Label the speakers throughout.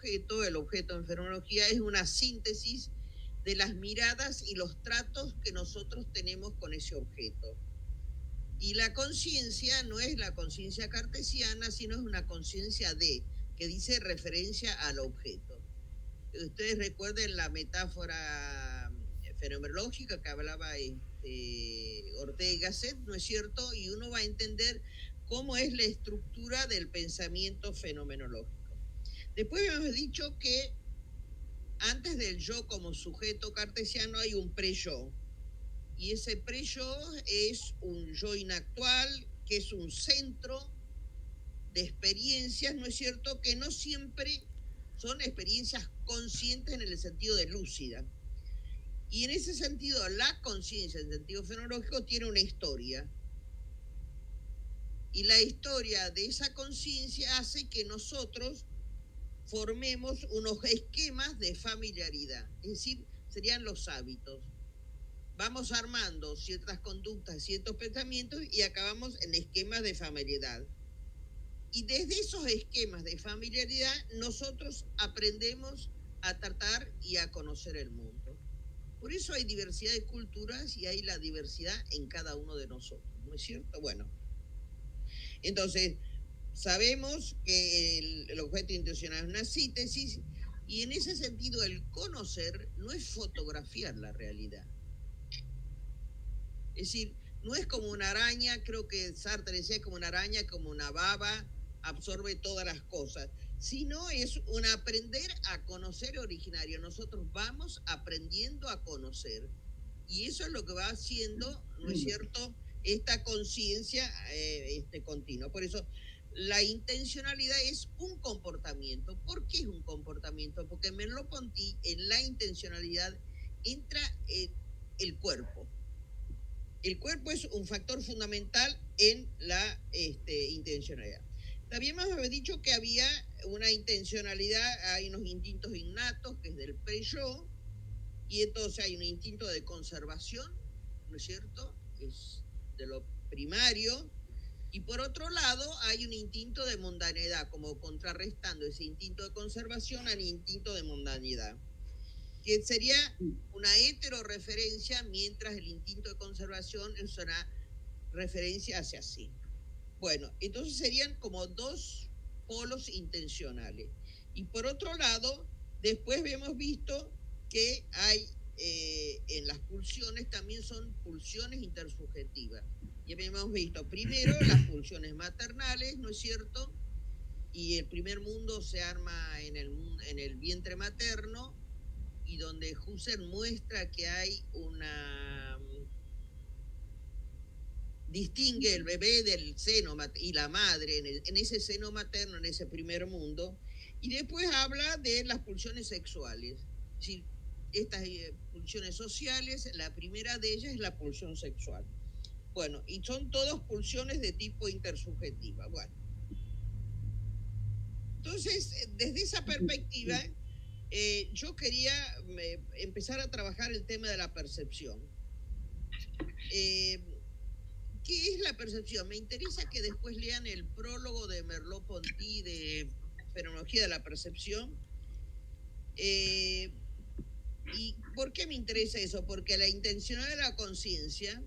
Speaker 1: el objeto en fenomenología es una síntesis de las miradas y los tratos que nosotros tenemos con ese objeto. Y la conciencia no es la conciencia cartesiana, sino es una conciencia que dice referencia al objeto. Ustedes recuerden la metáfora fenomenológica que hablaba Ortega y Gasset, ¿no es cierto? Y uno va a entender cómo es la estructura del pensamiento fenomenológico. Después hemos dicho que antes del yo como sujeto cartesiano hay un pre-yo. Y ese pre-yo es un yo inactual, que es un centro de experiencias, ¿no es cierto?, que no siempre son experiencias conscientes en el sentido de lúcida. Y en ese sentido, la conciencia en sentido fenomenológico tiene una historia. Y la historia de esa conciencia hace que nosotros formemos unos esquemas de familiaridad. Es decir, serían los hábitos. Vamos armando ciertas conductas, ciertos pensamientos y acabamos en esquemas de familiaridad. Y desde esos esquemas de familiaridad nosotros aprendemos a tratar y a conocer el mundo. Por eso hay diversidad de culturas y hay la diversidad en cada uno de nosotros, ¿no es cierto? Bueno, entonces sabemos que el objeto intencional es una síntesis y en ese sentido el conocer no es fotografiar la realidad. Es decir, no es como una araña, creo que Sartre decía como una araña, como una baba, absorbe todas las cosas, sino es un aprender a conocer originario. Nosotros vamos aprendiendo a conocer. Y eso es lo que va haciendo, ¿no es cierto?, esta conciencia continua. Por eso, la intencionalidad es un comportamiento. ¿Por qué es un comportamiento? Porque en Merleau-Ponty, en la intencionalidad, entra el cuerpo. El cuerpo es un factor fundamental en la intencionalidad. También me había dicho que había una intencionalidad, hay unos instintos innatos, que es del pre-yo, y entonces hay un instinto de conservación, ¿no es cierto? Es de lo primario. Y por otro lado, hay un instinto de mundanidad, como contrarrestando ese instinto de conservación al instinto de mundanidad, que sería una heteroreferencia, mientras el instinto de conservación es una referencia hacia sí. Bueno, entonces serían como dos polos intencionales. Y por otro lado, después hemos visto que hay en las pulsiones también son pulsiones intersubjetivas. Y hemos visto primero las pulsiones maternales, ¿no es cierto? Y el primer mundo se arma en el vientre materno, y donde Husserl muestra que hay distingue el bebé del seno y la madre en ese seno materno, en ese primer mundo, y después habla de las pulsiones sexuales. Es decir, estas pulsiones sociales, la primera de ellas es la pulsión sexual. Bueno, y son todas pulsiones de tipo intersubjetiva. Bueno, entonces, desde esa perspectiva, yo quería empezar a trabajar el tema de la percepción. ¿Qué es la percepción? Me interesa que después lean el prólogo de Merleau-Ponty de Fenomenología de la Percepción. ¿Y por qué me interesa eso? Porque la intencionalidad de la conciencia,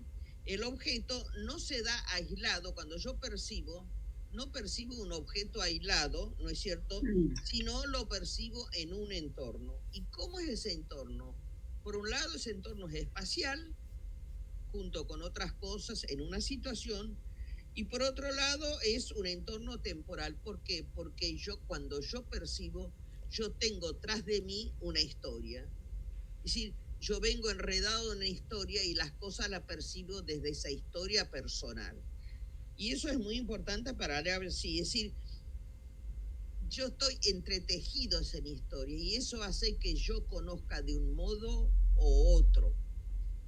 Speaker 1: el objeto no se da aislado. Cuando yo percibo, no percibo un objeto aislado, ¿no es cierto?, sino lo percibo en un entorno. ¿Y cómo es ese entorno? Por un lado, ese entorno es espacial, junto con otras cosas en una situación, y por otro lado es un entorno temporal. ¿Por qué? Porque cuando yo percibo, yo tengo tras de mí una historia. Es decir, yo vengo enredado en una historia y las cosas las percibo desde esa historia personal. Y eso es muy importante para ver si, es decir, yo estoy entretejido en la historia y eso hace que yo conozca de un modo o otro.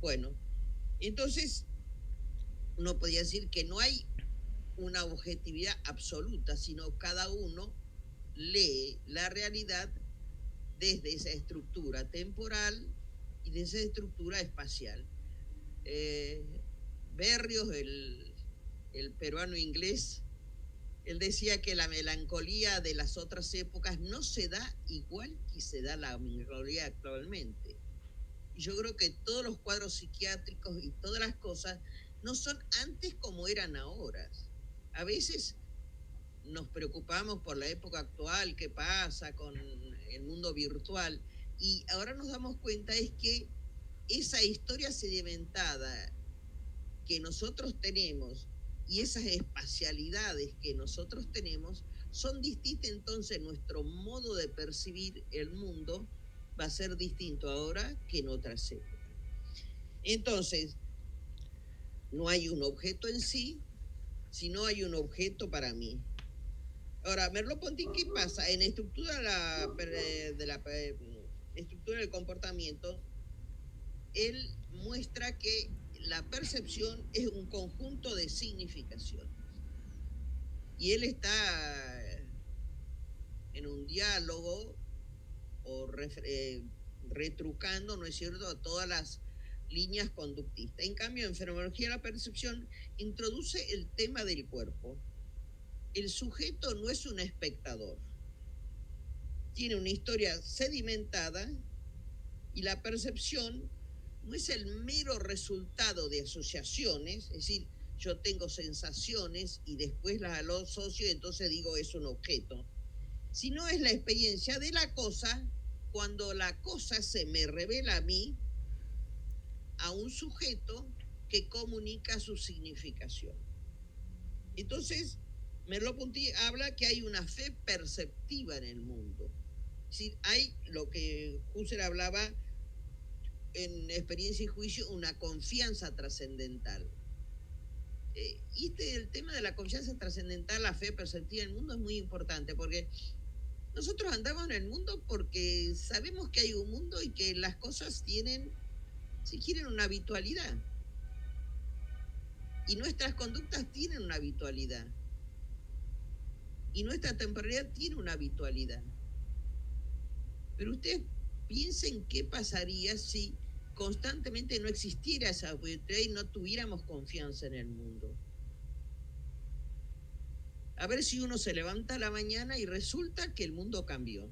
Speaker 1: Bueno, entonces uno podría decir que no hay una objetividad absoluta, sino cada uno lee la realidad desde esa estructura temporal y desde esa estructura espacial. Berrios, el peruano inglés, Él decía que la melancolía de las otras épocas no se da igual que se da la melancolía actualmente. Y yo creo que todos los cuadros psiquiátricos y todas las cosas no son antes como eran ahora. A veces nos preocupamos por la época actual, qué pasa con el mundo virtual, y ahora nos damos cuenta es que esa historia sedimentada que nosotros tenemos y esas espacialidades que nosotros tenemos son distintas, entonces nuestro modo de percibir el mundo va a ser distinto ahora que en otras épocas. Entonces, no hay un objeto en sí, sino hay un objeto para mí. Ahora, Merleau-Ponty, ¿qué pasa? En estructura de la estructura del comportamiento, él muestra que la percepción es un conjunto de significaciones. Y él está en un diálogo o retrucando, ¿no es cierto?, todas las líneas conductistas. En cambio, en fenomenología de la percepción introduce el tema del cuerpo. El sujeto no es un espectador. Tiene una historia sedimentada y la percepción no es el mero resultado de asociaciones, es decir, yo tengo sensaciones y después las asocio y entonces digo es un objeto, sino es la experiencia de la cosa cuando la cosa se me revela a mí, a un sujeto que comunica su significación. Entonces, Merleau-Ponty habla que hay una fe perceptiva en el mundo. Es decir, hay lo que Husserl hablaba en Experiencia y Juicio, una confianza trascendental. Y el tema de la confianza trascendental, la fe perceptiva en el mundo es muy importante porque nosotros andamos en el mundo porque sabemos que hay un mundo y que las cosas tienen, si quieren, una habitualidad. Y nuestras conductas tienen una habitualidad. Y nuestra temporalidad tiene una habitualidad. Pero ustedes piensen qué pasaría si constantemente no existiera esa habitualidad y no tuviéramos confianza en el mundo. A ver si uno se levanta a la mañana y resulta que el mundo cambió.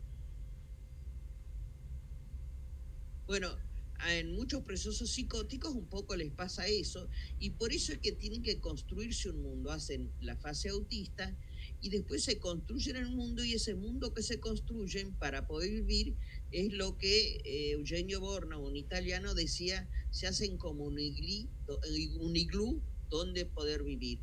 Speaker 1: Bueno, en muchos procesos psicóticos un poco les pasa eso y por eso es que tienen que construirse un mundo. Hacen la fase autista y después se construyen el mundo y ese mundo que se construyen para poder vivir es lo que Eugenio Borna, un italiano, decía, se hacen como un iglú donde poder vivir.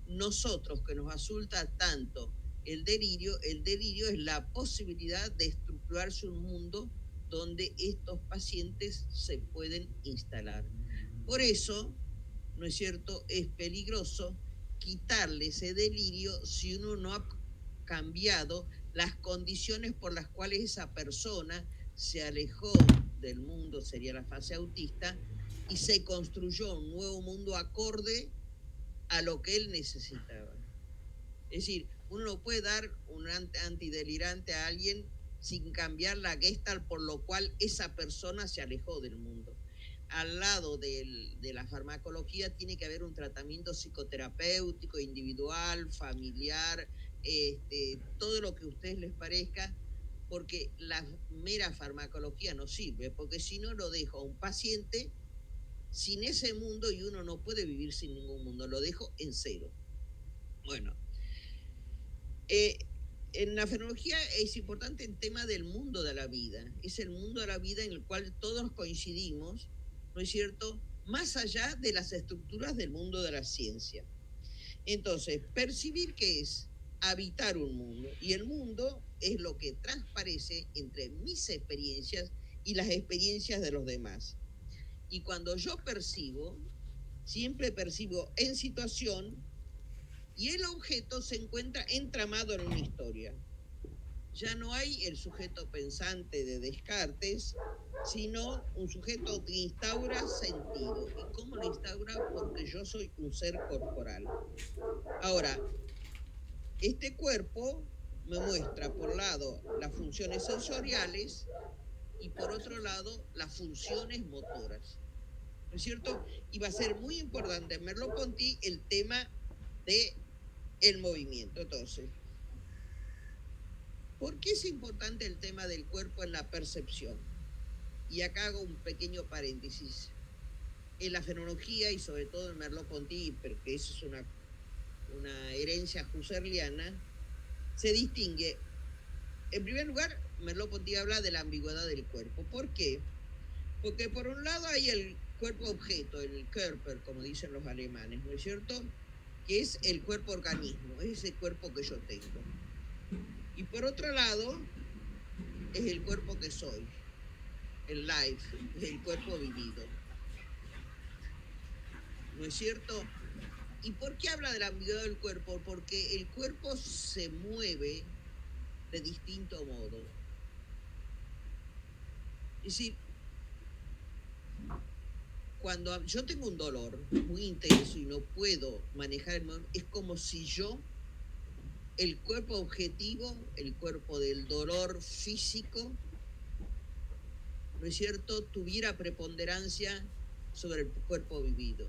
Speaker 1: Nosotros que nos asusta tanto el delirio es la posibilidad de estructurarse un mundo donde estos pacientes se pueden instalar. Por eso, ¿no es cierto?, es peligroso quitarle ese delirio si uno no ha cambiado las condiciones por las cuales esa persona se alejó del mundo, sería la fase autista, y se construyó un nuevo mundo acorde a lo que él necesitaba. Es decir, uno no puede dar un antidelirante a alguien sin cambiar la gestalt por lo cual esa persona se alejó del mundo. Al lado de la farmacología tiene que haber un tratamiento psicoterapéutico, individual, familiar, todo lo que a ustedes les parezca, porque la mera farmacología no sirve, porque si no lo dejo a un paciente sin ese mundo y uno no puede vivir sin ningún mundo, lo dejo en cero. Bueno, en la fenomenología es importante el tema del mundo de la vida. Es el mundo de la vida en el cual todos coincidimos, ¿no es cierto?, más allá de las estructuras del mundo de la ciencia. Entonces, percibir que es habitar un mundo, y el mundo es lo que transparece entre mis experiencias y las experiencias de los demás. Y cuando yo percibo, siempre percibo en situación y el objeto se encuentra entramado en una historia. Ya no hay el sujeto pensante de Descartes, sino un sujeto que instaura sentido. ¿Y cómo lo instaura? Porque yo soy un ser corporal. Ahora, este cuerpo me muestra por un lado las funciones sensoriales y por otro lado las funciones motoras. ¿No es cierto? Y va a ser muy importante en Merleau-Ponty el tema de el movimiento. Entonces, ¿por qué es importante el tema del cuerpo en la percepción? Y acá hago un pequeño paréntesis. En la fenomenología y sobre todo en Merleau-Ponty, porque eso es una herencia husserliana, se distingue. En primer lugar, Merleau-Ponty habla de la ambigüedad del cuerpo. ¿Por qué? Porque por un lado hay el cuerpo objeto, el Körper, como dicen los alemanes, ¿no es cierto? Que es el cuerpo organismo, es ese cuerpo que yo tengo. Y por otro lado, es el cuerpo que soy, el life, es el cuerpo vivido. ¿No es cierto? ¿Y por qué habla de la ambigüedad del cuerpo? Porque el cuerpo se mueve de distinto modo. Es decir, cuando yo tengo un dolor muy intenso y no puedo manejar el momento, es como si yo, el cuerpo objetivo, el cuerpo del dolor físico, ¿no es cierto?, tuviera preponderancia sobre el cuerpo vivido.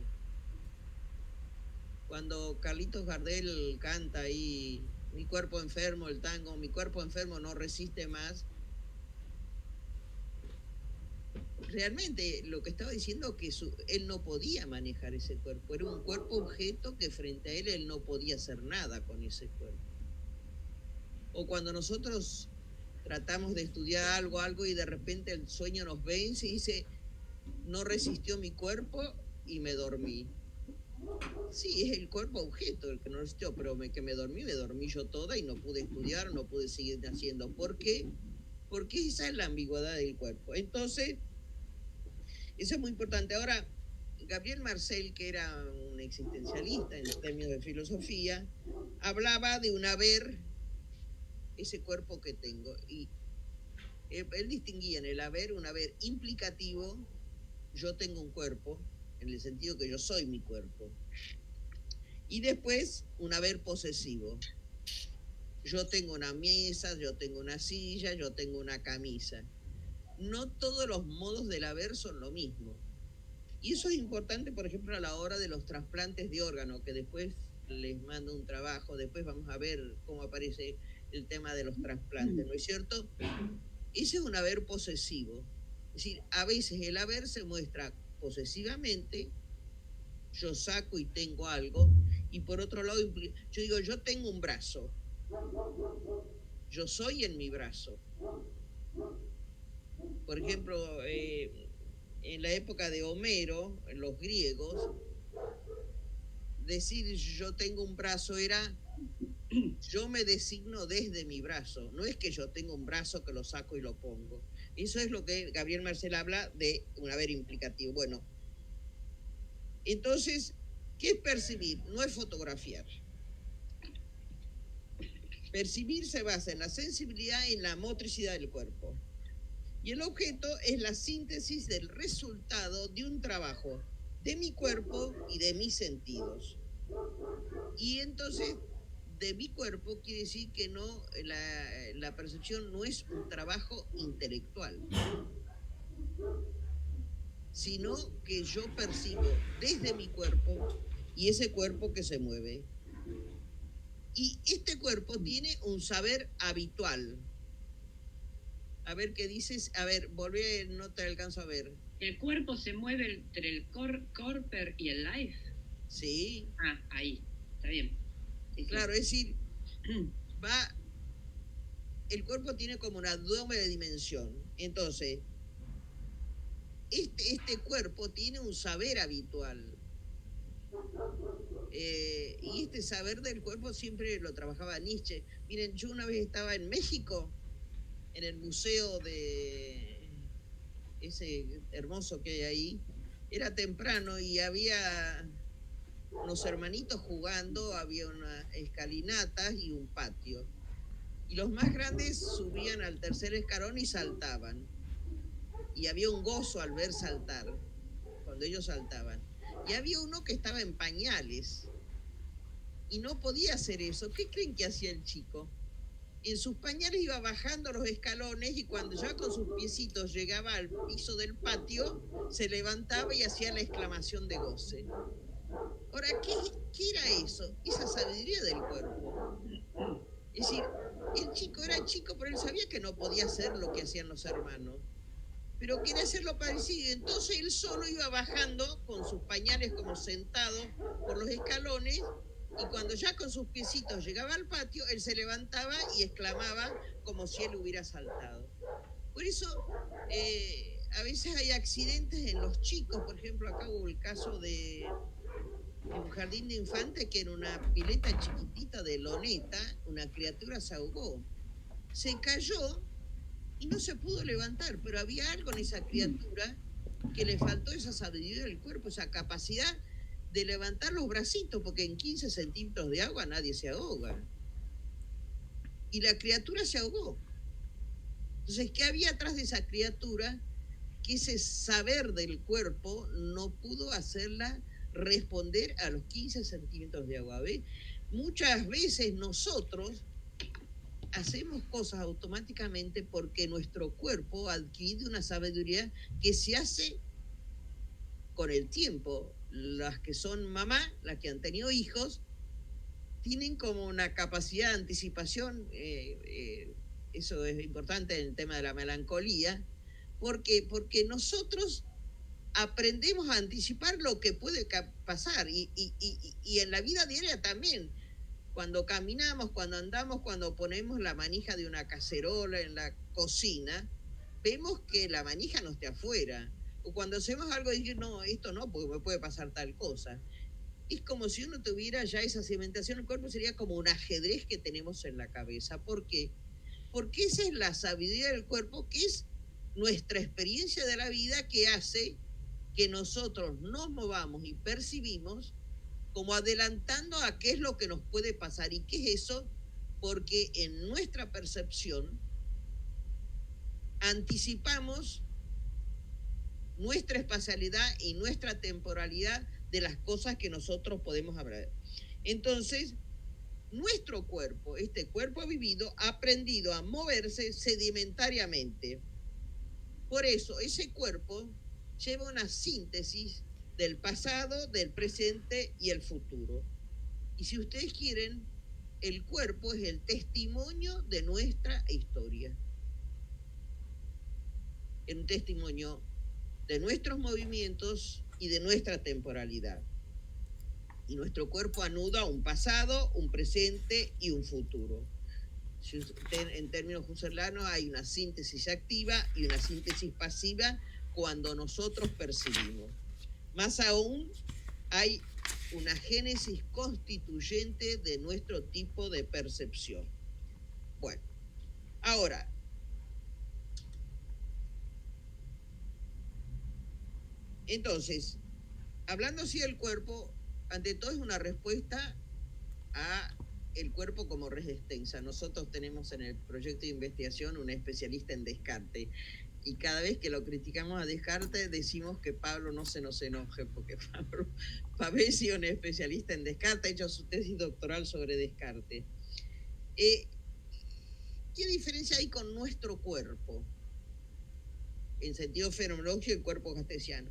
Speaker 1: Cuando Carlitos Gardel canta ahí, mi cuerpo enfermo, el tango, mi cuerpo enfermo no resiste más, realmente lo que estaba diciendo es que él no podía manejar ese cuerpo, era un cuerpo objeto que frente a él no podía hacer nada con ese cuerpo. O cuando nosotros tratamos de estudiar algo y de repente el sueño nos vence y dice, no resistió mi cuerpo y me dormí. Sí, es el cuerpo objeto el que no resistió, pero que me dormí yo toda y no pude estudiar, no pude seguir haciendo. ¿Por qué? Porque esa es la ambigüedad del cuerpo. Entonces, eso es muy importante. Ahora, Gabriel Marcel, que era un existencialista en términos de filosofía, hablaba de un haber, ese cuerpo que tengo. Y él distinguía en el haber un haber implicativo, yo tengo un cuerpo, en el sentido que yo soy mi cuerpo. Y después un haber posesivo. Yo tengo una mesa, yo tengo una silla, yo tengo una camisa. No todos los modos del haber son lo mismo. Y eso es importante, por ejemplo, a la hora de los trasplantes de órganos, que después les mando un trabajo, después vamos a ver cómo aparece el tema de los trasplantes, ¿no es cierto? Ese es un haber posesivo. Es decir, a veces el haber se muestra posesivamente, yo saco y tengo algo, y por otro lado, yo digo, yo tengo un brazo, yo soy en mi brazo. Por ejemplo, en la época de Homero, los griegos, decir yo tengo un brazo era yo me designo desde mi brazo, no es que yo tengo un brazo que lo saco y lo pongo. Eso es lo que Gabriel Marcel habla de un haber implicativo. Bueno, entonces, ¿qué es percibir? No es fotografiar. Percibir se basa en la sensibilidad y en la motricidad del cuerpo. Y el objeto es la síntesis del resultado de un trabajo de mi cuerpo y de mis sentidos. Y entonces, de mi cuerpo quiere decir que no, la percepción no es un trabajo intelectual, sino que yo percibo desde mi cuerpo y ese cuerpo que se mueve. Y este cuerpo tiene un saber habitual. A ver qué dices. A ver, volvé, no te alcanzo a ver.
Speaker 2: ¿El cuerpo se mueve entre el Körper y el life?
Speaker 1: Sí.
Speaker 2: Ah, ahí, está bien. Sí,
Speaker 1: claro, sí. Es decir, el cuerpo tiene como una doble dimensión. Entonces, este cuerpo tiene un saber habitual. Y este saber del cuerpo siempre lo trabajaba Nietzsche. Miren, yo una vez estaba en México, en el museo de ese hermoso que hay ahí. Era temprano y había unos hermanitos jugando, había unas escalinatas y un patio. Y los más grandes subían al tercer escalón y saltaban. Y había un gozo al ver saltar, cuando ellos saltaban. Y había uno que estaba en pañales y no podía hacer eso. ¿Qué creen que hacía el chico? En sus pañales iba bajando los escalones y cuando ya con sus piecitos llegaba al piso del patio, se levantaba y hacía la exclamación de goce. Ahora, ¿qué era eso? Esa sabiduría del cuerpo. Es decir, el chico era chico, pero él sabía que no podía hacer lo que hacían los hermanos, pero quería hacerlo parecido. Entonces él solo iba bajando con sus pañales como sentado por los escalones, y cuando ya con sus piecitos llegaba al patio, él se levantaba y exclamaba como si él hubiera saltado. Por eso a veces hay accidentes en los chicos. Por ejemplo, acá hubo el caso de un jardín de infantes que en una pileta chiquitita de loneta, una criatura se ahogó. Se cayó y no se pudo levantar, pero había algo en esa criatura que le faltó esa sabiduría del cuerpo, esa capacidad de levantar los bracitos, porque en 15 centímetros de agua nadie se ahoga. Y la criatura se ahogó. Entonces, ¿qué había atrás de esa criatura? Que ese saber del cuerpo no pudo hacerla responder a los 15 centímetros de agua. ¿Ve? Muchas veces nosotros hacemos cosas automáticamente porque nuestro cuerpo adquiere una sabiduría que se hace con el tiempo. Las que son mamá, las que han tenido hijos, tienen como una capacidad de anticipación, eso es importante en el tema de la melancolía, porque nosotros aprendemos a anticipar lo que puede pasar, y en la vida diaria también. Cuando caminamos, cuando andamos, cuando ponemos la manija de una cacerola en la cocina, vemos que la manija no esté afuera. O cuando hacemos algo y decimos, no, esto no, porque me puede pasar tal cosa. Es como si uno tuviera ya esa cimentación. El cuerpo sería como un ajedrez que tenemos en la cabeza. ¿Por qué? Porque esa es la sabiduría del cuerpo, que es nuestra experiencia de la vida, que hace que nosotros nos movamos y percibimos como adelantando a qué es lo que nos puede pasar. ¿Y qué es eso? Porque en nuestra percepción anticipamos nuestra espacialidad y nuestra temporalidad de las cosas que nosotros podemos hablar. Entonces, nuestro cuerpo, este cuerpo vivido, ha aprendido a moverse sedimentariamente. Por eso, ese cuerpo lleva una síntesis del pasado, del presente y el futuro. Y si ustedes quieren, el cuerpo es el testimonio de nuestra historia. Es un testimonio de nuestros movimientos y de nuestra temporalidad. Y nuestro cuerpo anuda un pasado, un presente y un futuro. En términos husserlianos hay una síntesis activa y una síntesis pasiva cuando nosotros percibimos. Más aún, hay una génesis constituyente de nuestro tipo de percepción. Bueno, ahora, entonces, hablando así del cuerpo, ante todo es una respuesta a el cuerpo como res extensa. Nosotros tenemos en el proyecto de investigación un especialista en Descartes, y cada vez que lo criticamos a Descartes decimos que Pablo no se nos enoje, porque Pablo Pavesi es un especialista en Descartes, ha hecho su tesis doctoral sobre Descartes. ¿Qué diferencia hay con nuestro cuerpo? En sentido fenomenológico, el cuerpo cartesiano.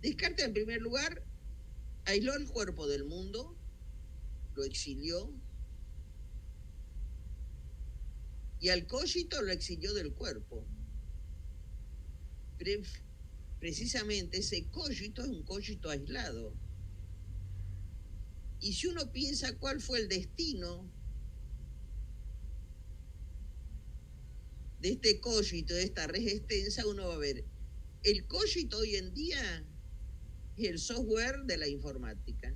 Speaker 1: Descartes, en primer lugar, aisló el cuerpo del mundo, lo exilió, y al cogito lo exilió del cuerpo. Precisamente ese cogito es un cogito aislado. Y si uno piensa cuál fue el destino de este cogito, de esta res extensa, uno va a ver, el cogito hoy en día es el software de la informática.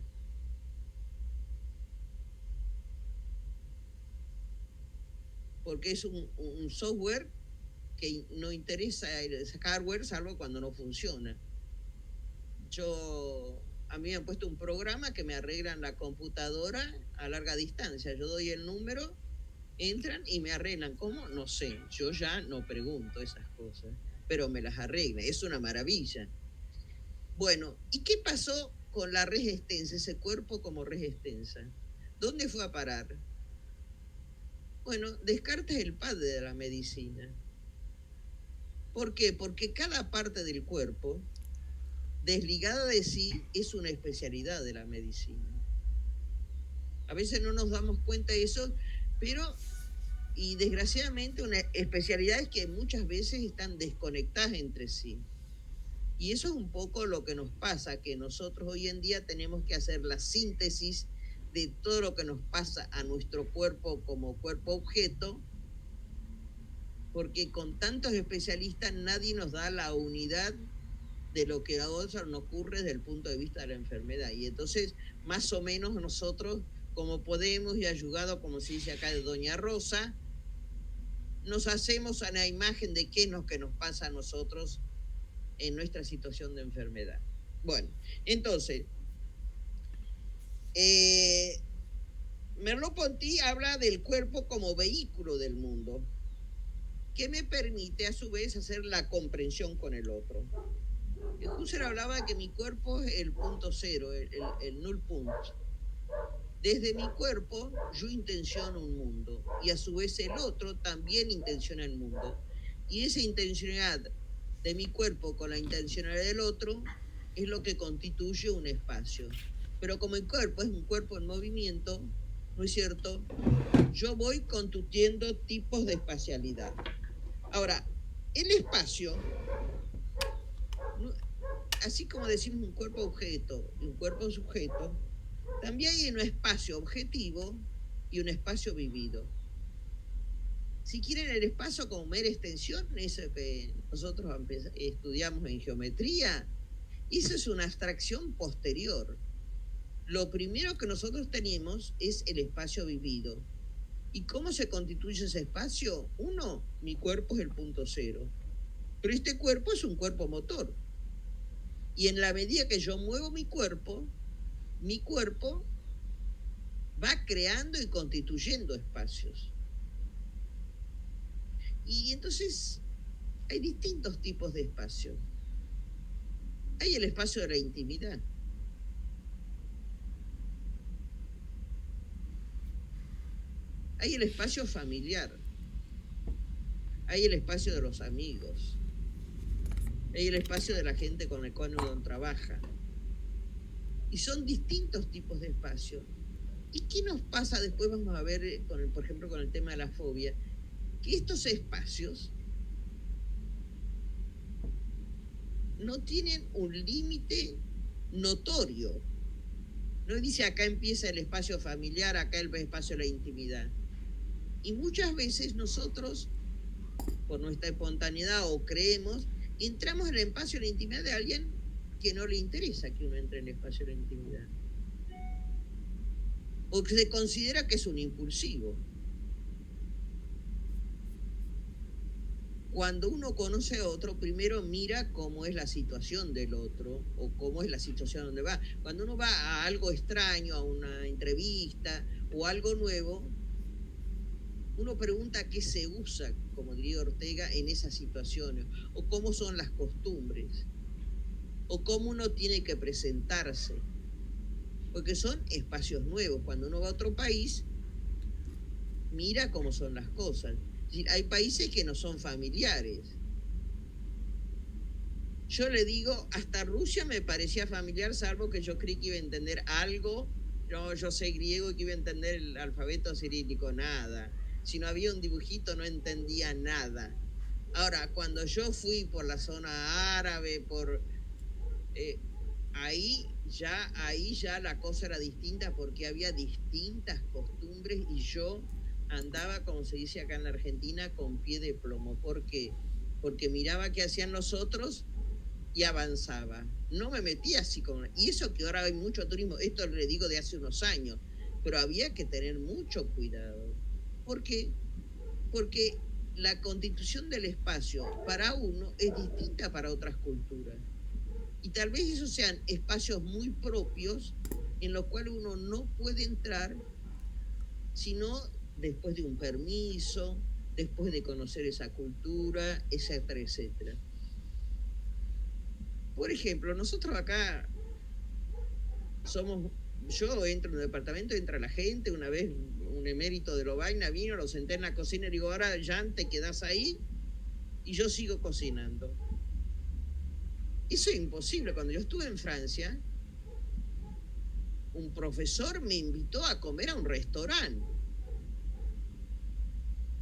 Speaker 1: Porque es un software que no interesa el hardware salvo cuando no funciona. A mí me han puesto un programa que me arreglan la computadora a larga distancia. Yo doy el número, entran y me arreglan. ¿Cómo? No sé. Yo ya no pregunto esas cosas, pero me las arreglan. Es una maravilla. Bueno, ¿y qué pasó con la res extensa, ese cuerpo como res extensa? ¿Dónde fue a parar? Bueno, Descartes es el padre de la medicina. ¿Por qué? Porque cada parte del cuerpo desligada de sí, es una especialidad de la medicina. A veces no nos damos cuenta de eso, pero, y desgraciadamente, una especialidades que muchas veces están desconectadas entre sí. Y eso es un poco lo que nos pasa, que nosotros hoy en día tenemos que hacer la síntesis de todo lo que nos pasa a nuestro cuerpo como cuerpo objeto, porque con tantos especialistas nadie nos da la unidad de lo que a nosotros nos ocurre desde el punto de vista de la enfermedad. Y entonces, más o menos nosotros, como podemos y ayudado, como se dice acá de Doña Rosa, nos hacemos a la imagen de qué es lo que nos pasa a nosotros en nuestra situación de enfermedad. Bueno, entonces, Merleau-Ponty habla del cuerpo como vehículo del mundo, que me permite a su vez hacer la comprensión con el otro. Husserl hablaba de que mi cuerpo es el punto cero, el null punto. Desde mi cuerpo yo intenciono un mundo y a su vez el otro también intenciona el mundo. Y esa intencionalidad de mi cuerpo con la intencionalidad del otro es lo que constituye un espacio. Pero como el cuerpo es un cuerpo en movimiento, ¿no es cierto? Yo voy constituyendo tipos de espacialidad. Ahora, el espacio, así como decimos un cuerpo objeto y un cuerpo sujeto, también hay un espacio objetivo y un espacio vivido. Si quieren, el espacio como mera extensión, eso que nosotros estudiamos en geometría, eso es una abstracción posterior. Lo primero que nosotros tenemos es el espacio vivido. ¿Y cómo se constituye ese espacio? Uno, mi cuerpo es el punto cero. Pero este cuerpo es un cuerpo motor. Y en la medida que yo muevo mi cuerpo va creando y constituyendo espacios. Y entonces hay distintos tipos de espacio. Hay el espacio de la intimidad. Hay el espacio familiar. Hay el espacio de los amigos. Hay el espacio de la gente con la cual uno trabaja. Y son distintos tipos de espacio. ¿Y qué nos pasa después? Vamos a ver, por ejemplo, con el tema de la fobia, que estos espacios no tienen un límite notorio. No dice acá empieza el espacio familiar, acá el espacio de la intimidad. Y muchas veces nosotros, por nuestra espontaneidad o creemos, entramos en el espacio de la intimidad de alguien que no le interesa que uno entre en el espacio de la intimidad. O que se considera que es un impulsivo. Cuando uno conoce a otro, primero mira cómo es la situación del otro o cómo es la situación donde va. Cuando uno va a algo extraño, a una entrevista o algo nuevo, uno pregunta qué se usa, como diría Ortega, en esas situaciones, o cómo son las costumbres, o cómo uno tiene que presentarse, porque son espacios nuevos. Cuando uno va a otro país, mira cómo son las cosas. Es decir, hay países que no son familiares. Yo le digo, hasta Rusia me parecía familiar, salvo que yo creí que iba a entender algo. Yo sé griego y que iba a entender el alfabeto cirílico, nada. Si no había un dibujito no entendía nada. Ahora, cuando yo fui por la zona árabe, ahí ya la cosa era distinta porque había distintas costumbres y yo andaba, como se dice acá en la Argentina, con pie de plomo. ¿Por qué? Porque miraba qué hacían los otros y avanzaba. No me metía así como... Y eso que ahora hay mucho turismo, esto le digo de hace unos años, pero había que tener mucho cuidado. ¿Por qué? Porque la constitución del espacio para uno es distinta para otras culturas. Y tal vez esos sean espacios muy propios en los cuales uno no puede entrar sino después de un permiso, después de conocer esa cultura, etcétera, etcétera. Por ejemplo, nosotros acá yo entro en un departamento, entra la gente, una vez un emérito de Lovaina vino, lo senté en la cocina y digo, ahora Jan, te quedás ahí y yo sigo cocinando. Eso es imposible. Cuando yo estuve en Francia, un profesor me invitó a comer a un restaurante.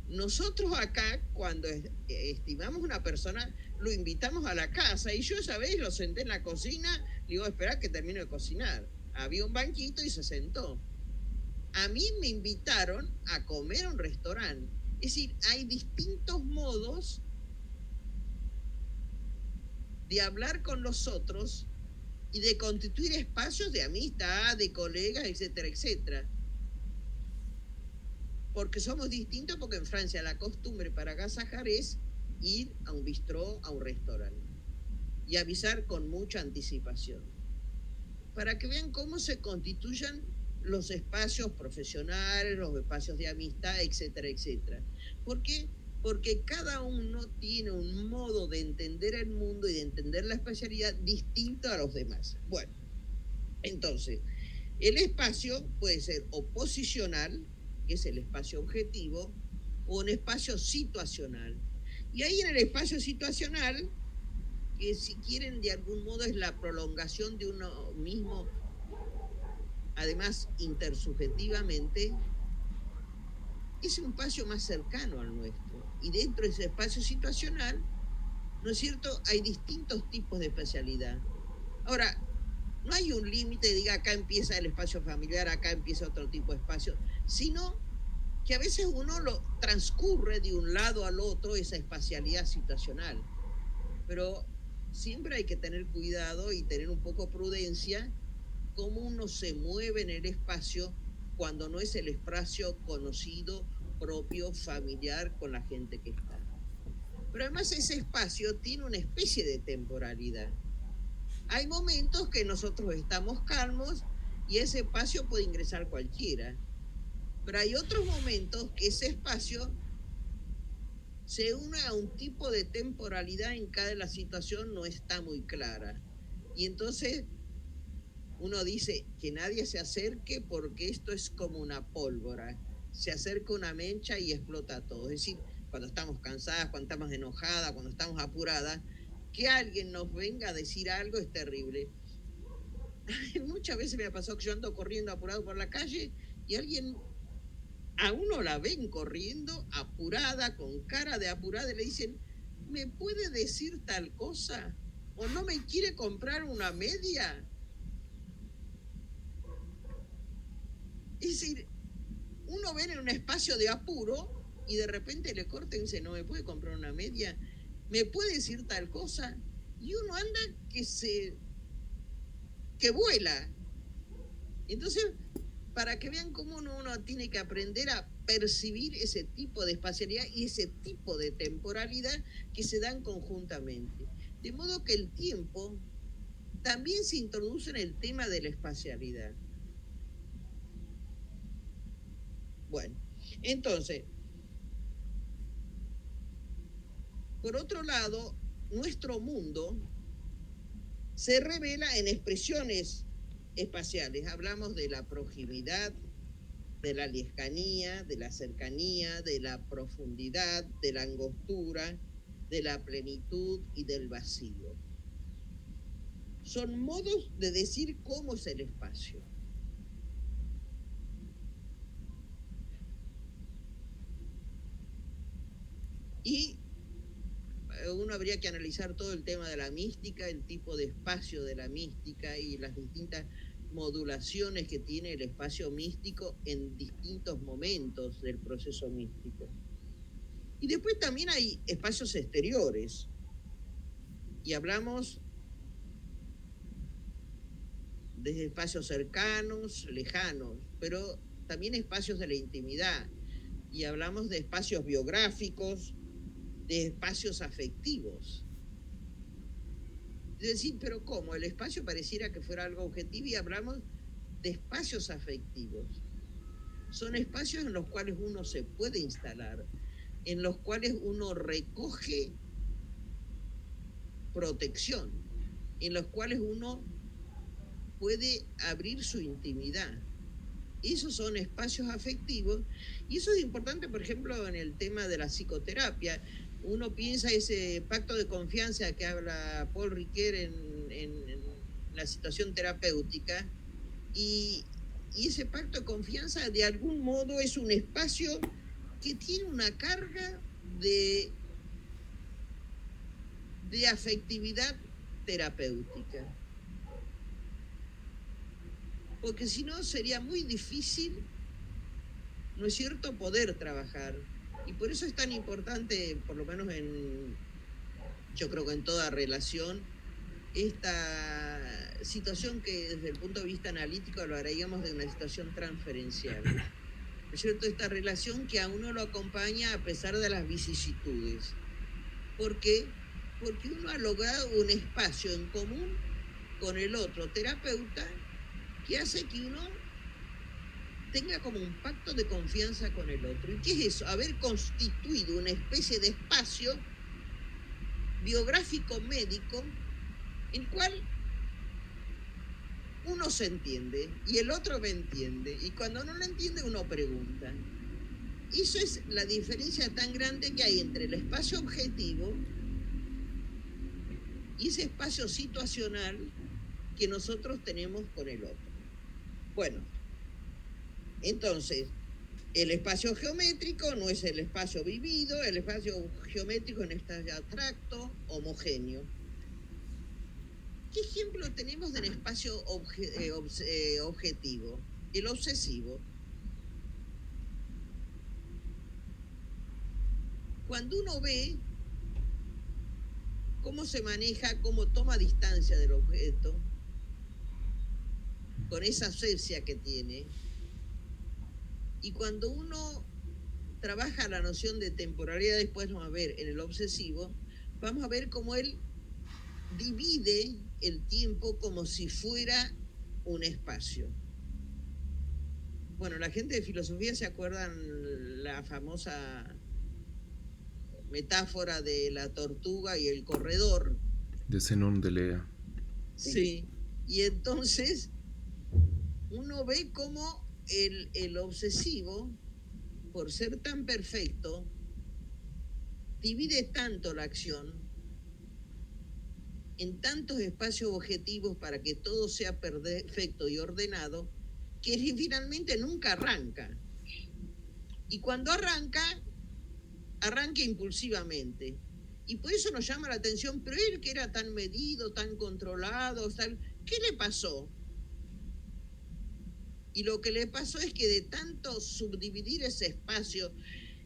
Speaker 1: Nosotros acá, cuando estimamos una persona, lo invitamos a la casa y yo esa vez lo senté en la cocina, le digo, espera que termine de cocinar. Había un banquito y se sentó. A mí me invitaron a comer a un restaurante. Es decir, hay distintos modos de hablar con los otros y de constituir espacios de amistad, de colegas, etcétera, etcétera. Porque somos distintos, porque en Francia la costumbre para agasajar es ir a un bistró, a un restaurante y avisar con mucha anticipación para que vean cómo se constituyen los espacios profesionales, los espacios de amistad, etcétera, etcétera. ¿Por qué? Porque cada uno tiene un modo de entender el mundo y de entender la especialidad distinto a los demás. Bueno, entonces, el espacio puede ser oposicional, que es el espacio objetivo, o un espacio situacional. Y ahí en el espacio situacional, que si quieren de algún modo es la prolongación de uno mismo, además intersubjetivamente, es un espacio más cercano al nuestro. Y dentro de ese espacio situacional, ¿no es cierto?, hay distintos tipos de especialidad. Ahora, no hay un límite, diga acá empieza el espacio familiar, acá empieza otro tipo de espacio, sino que a veces uno lo transcurre de un lado al otro esa espacialidad situacional. Pero siempre hay que tener cuidado y tener un poco prudencia cómo uno se mueve en el espacio cuando no es el espacio conocido, propio, familiar con la gente que está. Pero además ese espacio tiene una especie de temporalidad. Hay momentos que nosotros estamos calmos y ese espacio puede ingresar cualquiera. Pero hay otros momentos que ese espacio se une a un tipo de temporalidad en cada la situación no está muy clara. Y entonces uno dice que nadie se acerque porque esto es como una pólvora. Se acerca una mecha y explota todo. Es decir, cuando estamos cansadas, cuando estamos enojadas, cuando estamos apuradas, que alguien nos venga a decir algo es terrible. Muchas veces me ha pasado que yo ando corriendo apurado por la calle y alguien, a uno la ven corriendo apurada, con cara de apurada, y le dicen, ¿me puede decir tal cosa? ¿O no me quiere comprar una media? Es decir, uno ve en un espacio de apuro y de repente le corta y dice, no me puede comprar una media, ¿me puede decir tal cosa? Y uno anda que vuela. Entonces, para que vean cómo uno tiene que aprender a percibir ese tipo de espacialidad y ese tipo de temporalidad que se dan conjuntamente. De modo que el tiempo también se introduce en el tema de la espacialidad. Bueno, entonces, por otro lado, nuestro mundo se revela en expresiones espaciales. Hablamos de la proximidad, de la lejanía, de la cercanía, de la profundidad, de la angostura, de la plenitud y del vacío. Son modos de decir cómo es el espacio. Y uno habría que analizar todo el tema de la mística, el tipo de espacio de la mística y las distintas modulaciones que tiene el espacio místico en distintos momentos del proceso místico. Y después también hay espacios exteriores. Y hablamos de espacios cercanos, lejanos, pero también espacios de la intimidad. Y hablamos de espacios biográficos, de espacios afectivos. Es decir, pero ¿cómo? El espacio pareciera que fuera algo objetivo y hablamos de espacios afectivos. Son espacios en los cuales uno se puede instalar, en los cuales uno recoge protección, en los cuales uno puede abrir su intimidad. Esos son espacios afectivos y eso es importante, por ejemplo, en el tema de la psicoterapia. uno piensa ese pacto de confianza que habla Paul Ricoeur en la situación terapéutica, y ese pacto de confianza de algún modo es un espacio que tiene una carga de afectividad terapéutica. Porque si no sería muy difícil, ¿no es cierto?, poder trabajar. Y por eso es tan importante, por lo menos yo creo que en toda relación, esta situación que desde el punto de vista analítico lo haríamos de una situación transferencial. ¿No es cierto? Esta relación que a uno lo acompaña a pesar de las vicisitudes. ¿Por qué? Porque uno ha logrado un espacio en común con el otro terapeuta que hace que uno tenga como un pacto de confianza con el otro. ¿Y qué es eso? Haber constituido una especie de espacio biográfico médico en el cual uno se entiende y el otro me entiende. Y cuando no lo entiende, uno pregunta. Eso es la diferencia tan grande que hay entre el espacio objetivo y ese espacio situacional que nosotros tenemos con el otro. Bueno, entonces, el espacio geométrico no es el espacio vivido, el espacio geométrico es un espacio abstracto, homogéneo. ¿Qué ejemplo tenemos del espacio objetivo? El obsesivo. Cuando uno ve cómo se maneja, cómo toma distancia del objeto, con esa asepsia que tiene, y cuando uno trabaja la noción de temporalidad, después vamos a ver en el obsesivo, vamos a ver cómo él divide el tiempo como si fuera un espacio. Bueno, la gente de filosofía se acuerdan la famosa metáfora de la tortuga y el corredor.
Speaker 3: De Zenón de Lea.
Speaker 1: Sí, y entonces uno ve cómo el obsesivo, por ser tan perfecto, divide tanto la acción en tantos espacios objetivos para que todo sea perfecto y ordenado, que finalmente nunca arranca. Y cuando arranca impulsivamente. Y por eso nos llama la atención, pero él que era tan medido, tan controlado, ¿qué le pasó? Y lo que le pasó es que de tanto subdividir ese espacio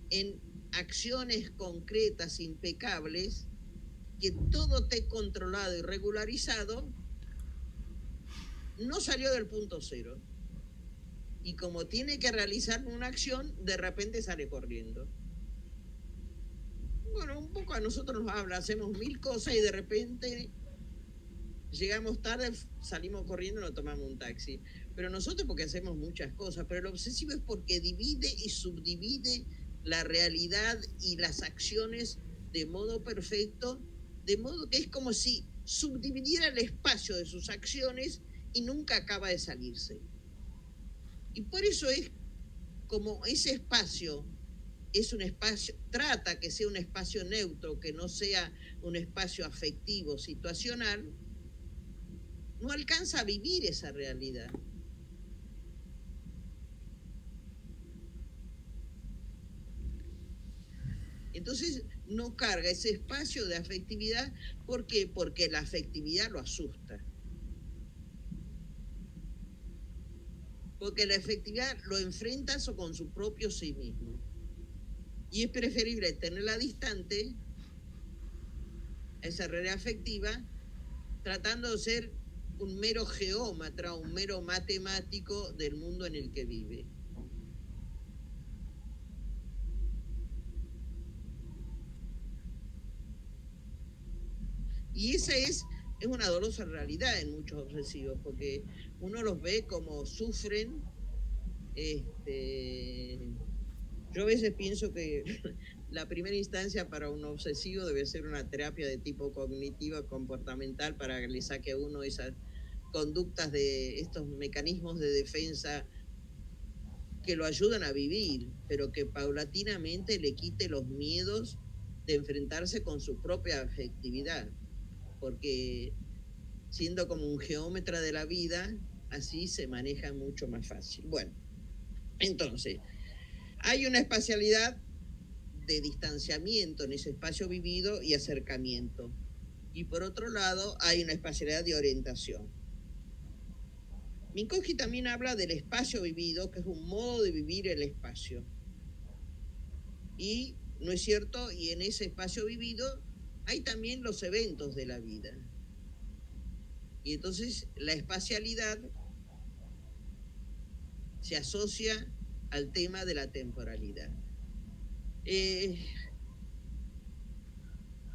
Speaker 1: en acciones concretas, impecables, que todo esté controlado y regularizado, no salió del punto cero. Y como tiene que realizar una acción, de repente sale corriendo. Bueno, un poco a nosotros nos habla, hacemos 1000 cosas y de repente llegamos tarde, salimos corriendo y nos tomamos un taxi. Pero nosotros porque hacemos muchas cosas, pero el obsesivo es porque divide y subdivide la realidad y las acciones de modo perfecto, de modo que es como si subdividiera el espacio de sus acciones y nunca acaba de salirse. Y por eso es como ese espacio es un espacio, trata que sea un espacio neutro, que no sea un espacio afectivo, situacional, no alcanza a vivir esa realidad. Entonces no carga ese espacio de afectividad. ¿Por qué? Porque la afectividad lo asusta. Porque la afectividad lo enfrenta con su propio sí mismo. Y es preferible tenerla distante, esa realidad afectiva, tratando de ser un mero geómatra, un mero matemático del mundo en el que vive. Y esa es una dolorosa realidad en muchos obsesivos, porque uno los ve como sufren. Yo a veces pienso que la primera instancia para un obsesivo debe ser una terapia de tipo cognitiva comportamental para que le saque a uno esas conductas de estos mecanismos de defensa que lo ayudan a vivir, pero que paulatinamente le quite los miedos de enfrentarse con su propia afectividad, porque siendo como un geómetra de la vida, así se maneja mucho más fácil. Bueno, entonces, hay una espacialidad de distanciamiento en ese espacio vivido y acercamiento. Y por otro lado, hay una espacialidad de orientación. Minkowski también habla del espacio vivido, que es un modo de vivir el espacio. Y, ¿no es cierto? Y en ese espacio vivido hay también los eventos de la vida. Y entonces la espacialidad se asocia al tema de la temporalidad.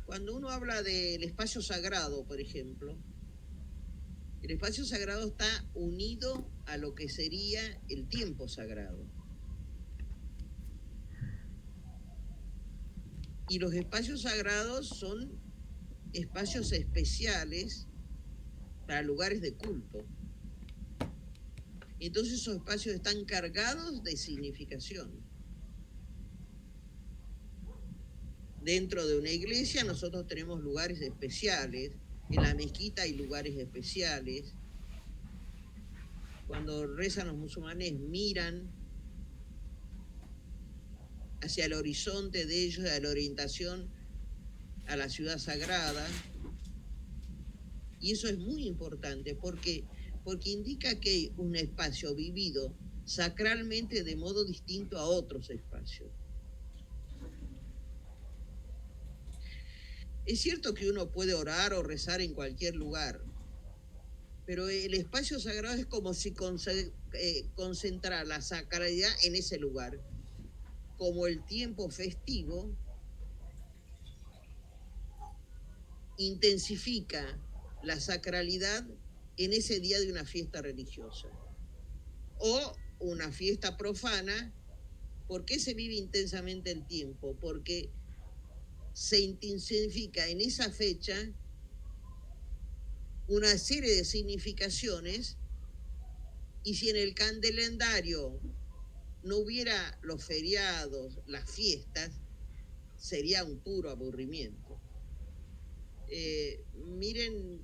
Speaker 1: Cuando uno habla del espacio sagrado, por ejemplo, el espacio sagrado está unido a lo que sería el tiempo sagrado. Y los espacios sagrados son espacios especiales para lugares de culto. Entonces esos espacios están cargados de significación. Dentro de una iglesia nosotros tenemos lugares especiales, en la mezquita hay lugares especiales. Cuando rezan los musulmanes miran hacia el horizonte de ellos, a la orientación a la ciudad sagrada. Y eso es muy importante porque indica que hay un espacio vivido sacralmente de modo distinto a otros espacios. Es cierto que uno puede orar o rezar en cualquier lugar, pero el espacio sagrado es como si concentrara la sacralidad en ese lugar, como el tiempo festivo intensifica la sacralidad en ese día de una fiesta religiosa o una fiesta profana. ¿Por qué se vive intensamente el tiempo? Porque se intensifica en esa fecha una serie de significaciones, y si en el calendario no hubiera los feriados, las fiestas, sería un puro aburrimiento. Miren,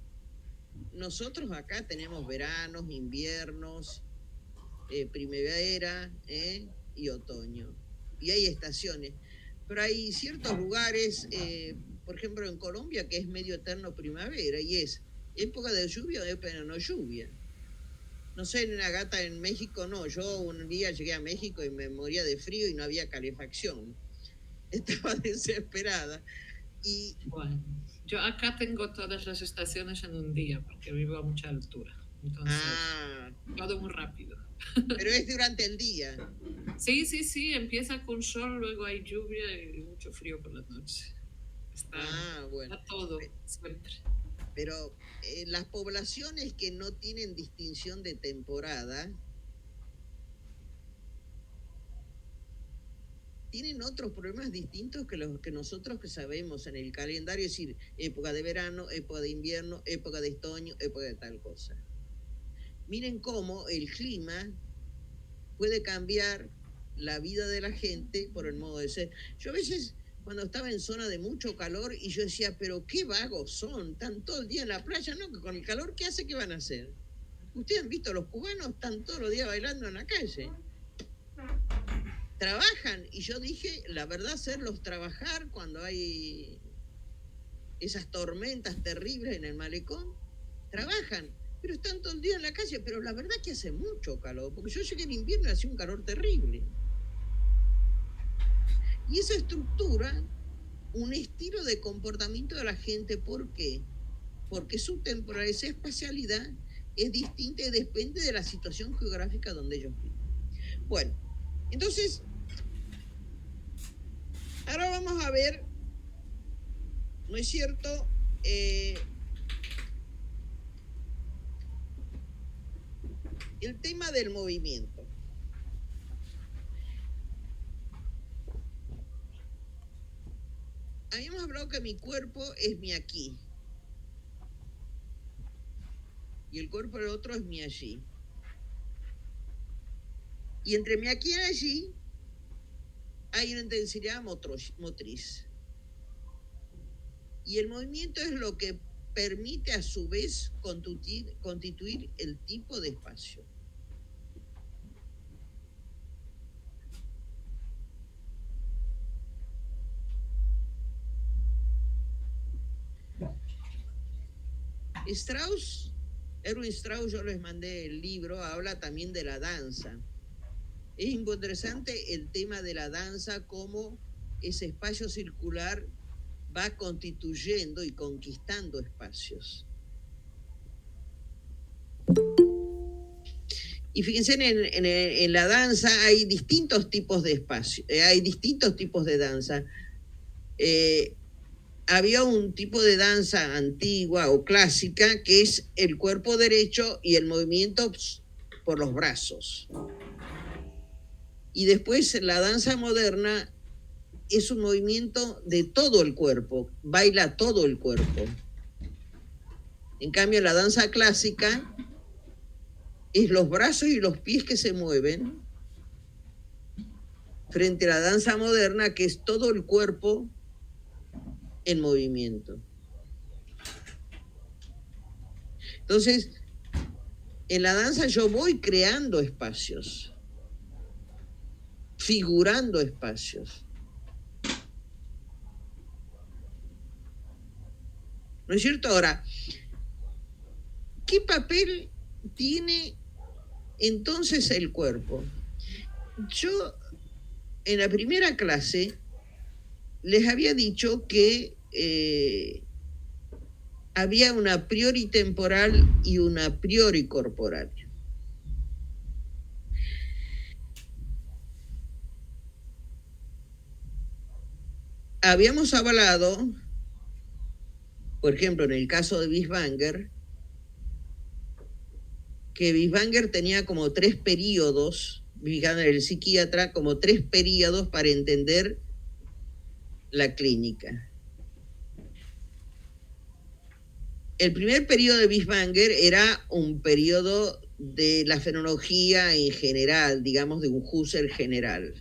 Speaker 1: nosotros acá tenemos veranos, inviernos, primavera y otoño, y hay estaciones, pero hay ciertos lugares, por ejemplo en Colombia, que es medio eterno primavera, y es época de lluvia o época de no lluvia. No sé, en una gata en México no. Yo un día llegué a México y me moría de frío y no había calefacción. Estaba desesperada. Y
Speaker 4: Bueno, yo acá tengo todas las estaciones en un día porque vivo a mucha altura. Entonces, todo muy rápido.
Speaker 1: Pero es durante el día.
Speaker 4: Sí, empieza con sol, luego hay lluvia y mucho frío por la noche.
Speaker 1: Bueno.
Speaker 4: Está todo, siempre.
Speaker 1: Pero las poblaciones que no tienen distinción de temporada tienen otros problemas distintos que los que nosotros que sabemos en el calendario, es decir, época de verano, época de invierno, época de otoño, época de tal cosa. Miren cómo el clima puede cambiar la vida de la gente por el modo de ser. Yo a veces, cuando estaba en zona de mucho calor, y yo decía, pero qué vagos son, están todo el día en la playa, ¿no? Que con el calor, ¿qué hace? ¿Qué van a hacer? Ustedes han visto, los cubanos están todos los días bailando en la calle. Trabajan, y yo dije, la verdad, hacerlos trabajar cuando hay esas tormentas terribles en el malecón, trabajan, pero están todo el día en la calle. Pero la verdad que hace mucho calor, porque yo llegué en invierno y hacía un calor terrible. Y eso estructura un estilo de comportamiento de la gente. ¿Por qué? Porque su temporalidad, esa espacialidad, es distinta y depende de la situación geográfica donde ellos viven. Bueno, entonces, ahora vamos a ver, ¿no es cierto? El tema del movimiento. Habíamos hablado que mi cuerpo es mi aquí. Y el cuerpo del otro es mi allí. Y entre mi aquí y allí hay una intensidad motriz. Y el movimiento es lo que permite a su vez constituir el tipo de espacio. Erwin Strauss, yo les mandé el libro, habla también de la danza. Es interesante el tema de la danza, cómo ese espacio circular va constituyendo y conquistando espacios. Y fíjense, en la danza hay distintos tipos de espacio, hay distintos tipos de danza. Había un tipo de danza antigua o clásica que es el cuerpo derecho y el movimiento por los brazos. Y después la danza moderna es un movimiento de todo el cuerpo, baila todo el cuerpo. En cambio, la danza clásica es los brazos y los pies que se mueven, frente a la danza moderna, que es todo el cuerpo en movimiento. Entonces, en la danza yo voy creando espacios, figurando espacios. ¿No es cierto? Ahora, ¿qué papel tiene entonces el cuerpo? Yo, en la primera clase, les había dicho que había una a priori temporal y una a priori corporal. Habíamos hablado, por ejemplo, en el caso de Binswanger, que Binswanger tenía como 3 periodos, Binswanger, el psiquiatra, como 3 periodos para entender la clínica. El primer periodo de Binswanger era un periodo de la fenomenología en general, digamos, de un Husserl general,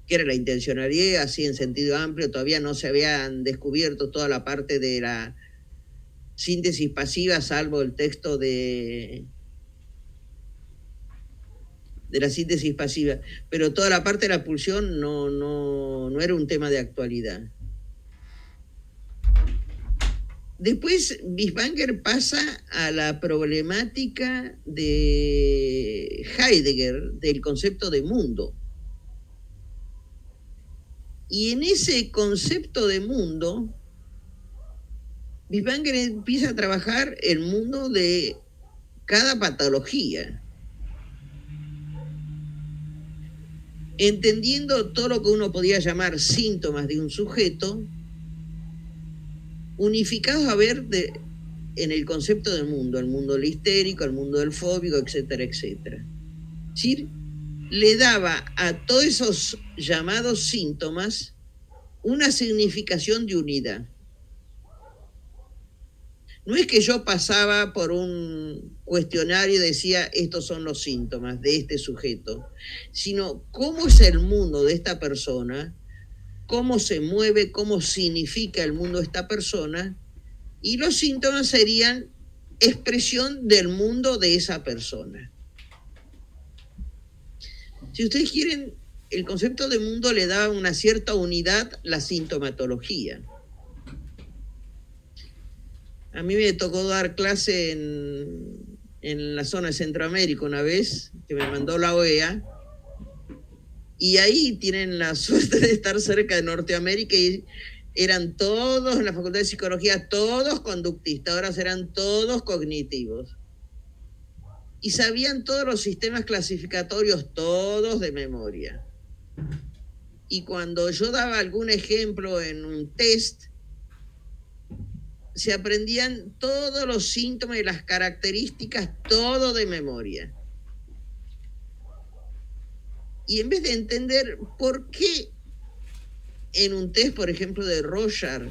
Speaker 1: que era la intencionalidad, así en sentido amplio. Todavía no se habían descubierto toda la parte de la síntesis pasiva, salvo el texto de la síntesis pasiva, pero toda la parte de la pulsión no era un tema de actualidad. Después Binswanger pasa a la problemática de Heidegger, del concepto de mundo. Y en ese concepto de mundo, Binswanger empieza a trabajar el mundo de cada patología, entendiendo todo lo que uno podía llamar síntomas de un sujeto, unificados a ver en el concepto de mundo, el mundo del histérico, el mundo del fóbico, etcétera, etcétera. Es decir, le daba a todos esos llamados síntomas una significación de unidad. No es que yo pasaba por un cuestionario y decía, estos son los síntomas de este sujeto, sino cómo es el mundo de esta persona, cómo se mueve, cómo significa el mundo de esta persona, y los síntomas serían expresión del mundo de esa persona. Si ustedes quieren, el concepto de mundo le da una cierta unidad la sintomatología. A mí me tocó dar clase en la zona de Centroamérica una vez, que me mandó la OEA, y ahí tienen la suerte de estar cerca de Norteamérica, y eran todos en la Facultad de Psicología, todos conductistas, ahora serán todos cognitivos. Y sabían todos los sistemas clasificatorios, todos de memoria. Y cuando yo daba algún ejemplo en un test, se aprendían todos los síntomas y las características, todo de memoria. Y en vez de entender por qué en un test, por ejemplo, de Rorschach,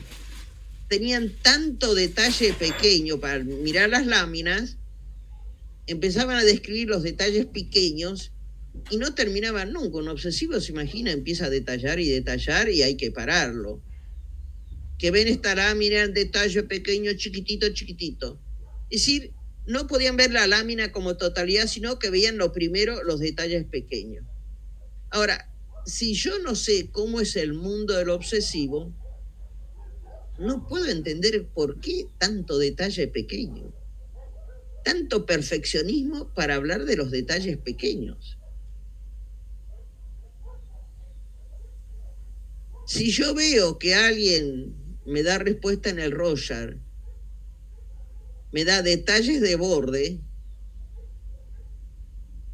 Speaker 1: tenían tanto detalle pequeño para mirar las láminas, empezaban a describir los detalles pequeños y no terminaban nunca. Un obsesivo, se imagina, empieza a detallar y hay que pararlo. que ven esta lámina en detalle pequeño, chiquitito, chiquitito. Es decir, no podían ver la lámina como totalidad, sino que veían lo primero, los detalles pequeños. Ahora, si yo no sé cómo es el mundo del obsesivo, no puedo entender por qué tanto detalle pequeño, tanto perfeccionismo para hablar de los detalles pequeños. Si yo veo que alguien me da respuesta en el Rorschach, me da detalles de borde,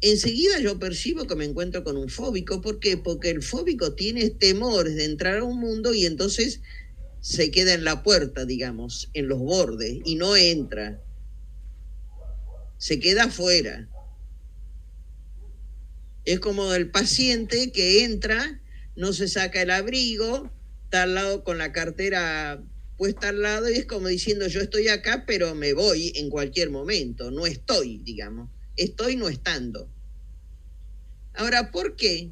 Speaker 1: enseguida yo percibo que me encuentro con un fóbico. ¿Por qué? Porque el fóbico tiene temores de entrar a un mundo y entonces se queda en la puerta, digamos, en los bordes, y no entra. Se queda afuera. Es como el paciente que entra, no se saca el abrigo, está al lado con la cartera puesta al lado y es como diciendo, yo estoy acá, pero me voy en cualquier momento. No estoy, digamos. Estoy no estando. Ahora, ¿por qué?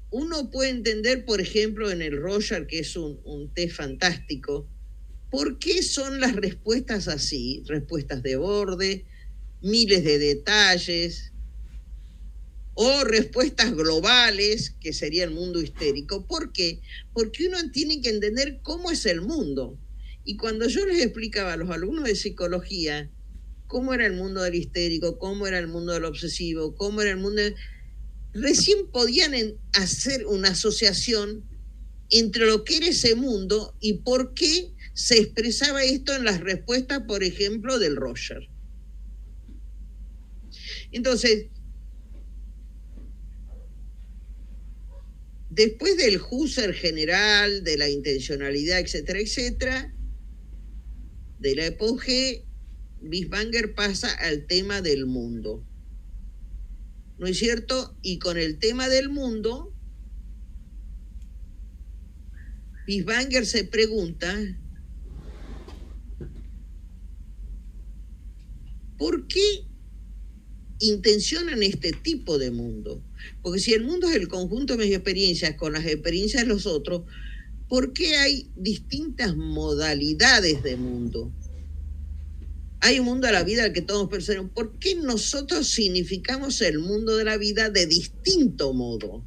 Speaker 1: Uno puede entender, por ejemplo, en el Rorschach, que es un test fantástico, ¿por qué son las respuestas así? Respuestas de borde, miles de detalles, o respuestas globales, que sería el mundo histérico. ¿Por qué? Porque uno tiene que entender cómo es el mundo. Y cuando yo les explicaba a los alumnos de psicología cómo era el mundo del histérico, cómo era el mundo del obsesivo, cómo era el mundo... Recién podían hacer una asociación entre lo que era ese mundo y por qué se expresaba esto en las respuestas, por ejemplo, del Rorschach. Entonces, después del Husserl general, de la intencionalidad, etcétera, etcétera, de la Epoge, Binswanger pasa al tema del mundo. ¿No es cierto? Y con el tema del mundo, Binswanger se pregunta, ¿por qué intencionan este tipo de mundo? Porque si el mundo es el conjunto de mis experiencias con las experiencias de los otros, ¿por qué hay distintas modalidades de mundo? Hay un mundo de la vida al que todos percibimos. ¿Por qué nosotros significamos el mundo de la vida de distinto modo?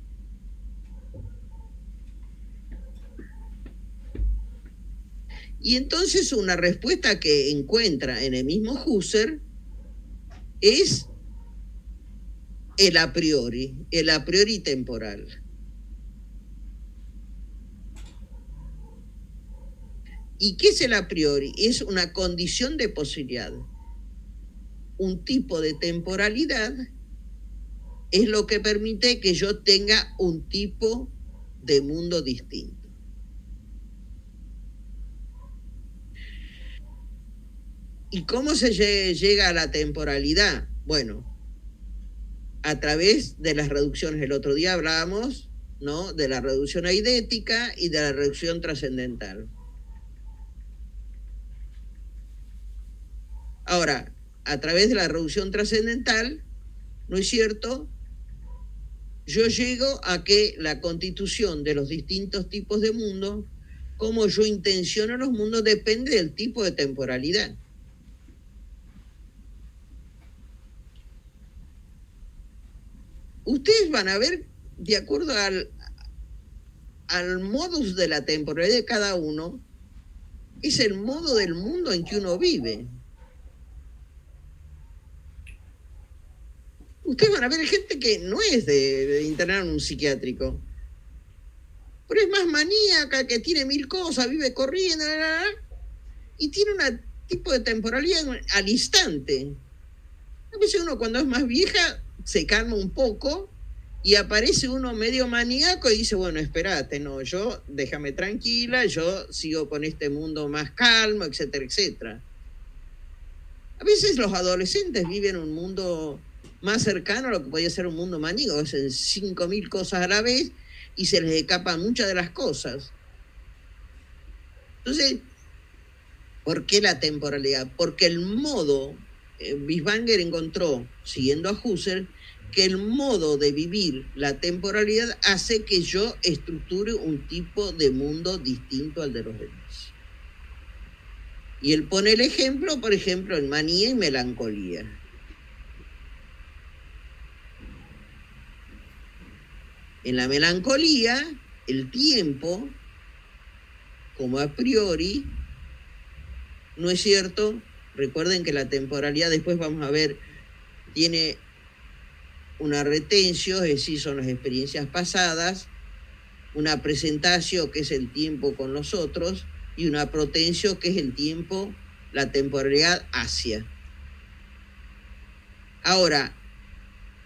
Speaker 1: Y entonces una respuesta que encuentra en el mismo Husserl es el a priori temporal. ¿Y qué es el a priori? Es una condición de posibilidad. Un tipo de temporalidad es lo que permite que yo tenga un tipo de mundo distinto. ¿Y cómo se llega a la temporalidad? Bueno, a través de las reducciones. El otro día hablábamos, ¿no?, de la reducción eidética y de la reducción trascendental. Ahora, a través de la reducción trascendental, ¿no es cierto?, yo llego a que la constitución de los distintos tipos de mundo, cómo yo intenciono los mundos, depende del tipo de temporalidad. Ustedes van a ver, de acuerdo al modus de la temporalidad de cada uno, es el modo del mundo en que uno vive. Ustedes van a ver gente que no es de internar en un psiquiátrico, pero es más maníaca, que tiene 1000 cosas, vive corriendo, y tiene un tipo de temporalidad al instante. A veces uno, cuando es más vieja, se calma un poco y aparece uno medio maníaco y dice, bueno, espérate, no, yo déjame tranquila, yo sigo con este mundo más calmo, etcétera, etcétera. A veces los adolescentes viven un mundo más cercano a lo que podría ser un mundo maníaco, hacen 5000 cosas a la vez y se les escapan muchas de las cosas. Entonces, ¿por qué la temporalidad? Porque el modo, Binswanger encontró, siguiendo a Husserl, que el modo de vivir la temporalidad hace que yo estructure un tipo de mundo distinto al de los demás. Y él pone el ejemplo, por ejemplo, en manía y melancolía. En la melancolía, el tiempo, como a priori, ¿no es cierto? Recuerden que la temporalidad, después vamos a ver, tiene una retencio, es decir, son las experiencias pasadas, una presentación, que es el tiempo con nosotros, y una protencio, que es el tiempo, la temporalidad hacia. Ahora,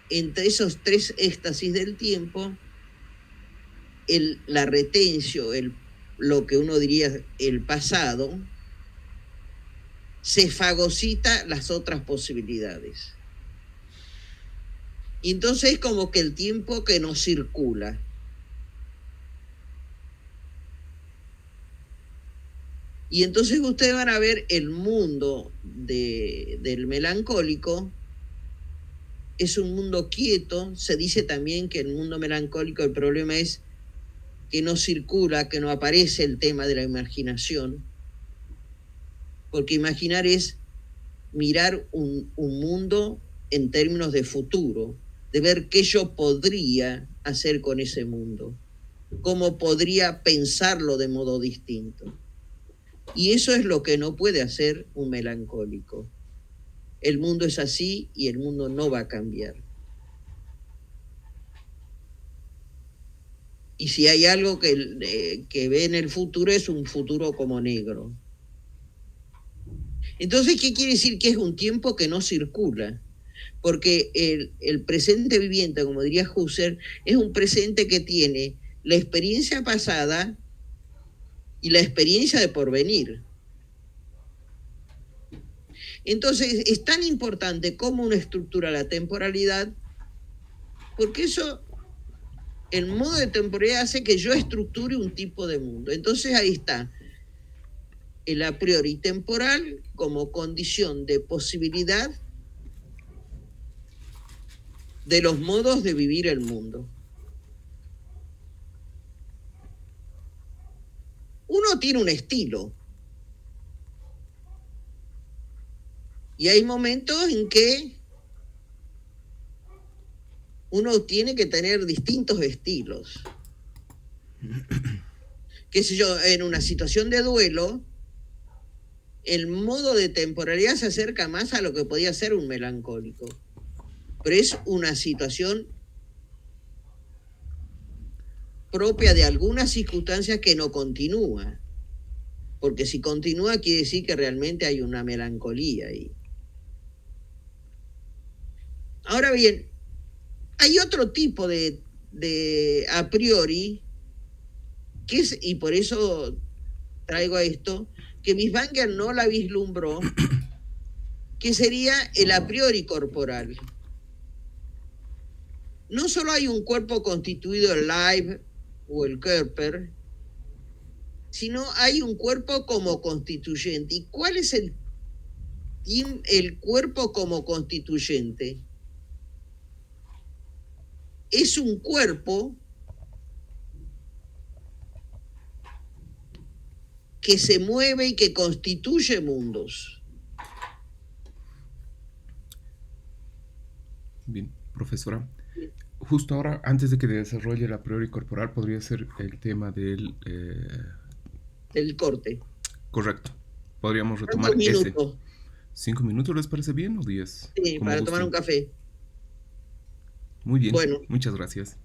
Speaker 1: entre esos tres éxtasis del tiempo, la retencio, lo que uno diría el pasado, se fagocita las otras posibilidades. Y entonces es como que el tiempo que nos circula. Y entonces ustedes van a ver el mundo del melancólico, es un mundo quieto. Se dice también que el mundo melancólico, el problema es que no circula, que no aparece el tema de la imaginación, porque imaginar es mirar un mundo en términos de futuro, de ver qué yo podría hacer con ese mundo, cómo podría pensarlo de modo distinto. Y eso es lo que no puede hacer un melancólico. El mundo es así y el mundo no va a cambiar. Y si hay algo que ve en el futuro, es un futuro como negro. Entonces, ¿qué quiere decir? Que es un tiempo que no circula. Porque el presente viviente, como diría Husserl, es un presente que tiene la experiencia pasada y la experiencia de porvenir. Entonces, es tan importante cómo uno estructura la temporalidad, porque eso, el modo de temporalidad hace que yo estructure un tipo de mundo. Entonces, ahí está el a priori temporal como condición de posibilidad de los modos de vivir el mundo. Uno tiene un estilo. Y hay momentos en que uno tiene que tener distintos estilos. Qué sé yo, en una situación de duelo, el modo de temporalidad se acerca más a lo que podía ser un melancólico. Pero es una situación propia de algunas circunstancias que no continúa. Porque si continúa quiere decir que realmente hay una melancolía ahí. Ahora bien, hay otro tipo de a priori, que es, y por eso traigo a esto, que Biswanger no la vislumbró, que sería el a priori corporal. No solo hay un cuerpo constituido, el Leib o el Körper, sino hay un cuerpo como constituyente. ¿Y cuál es el cuerpo como constituyente? Es un cuerpo que se mueve y que constituye mundos.
Speaker 3: Bien, profesora. Justo ahora, antes de que desarrolle la priori corporal, podría ser el tema del
Speaker 1: corte.
Speaker 3: Correcto. Podríamos retomar ese. 5 minutos, ¿les parece bien o 10?
Speaker 1: Sí, para tomar un café.
Speaker 3: Muy bien. Bueno. Muchas gracias.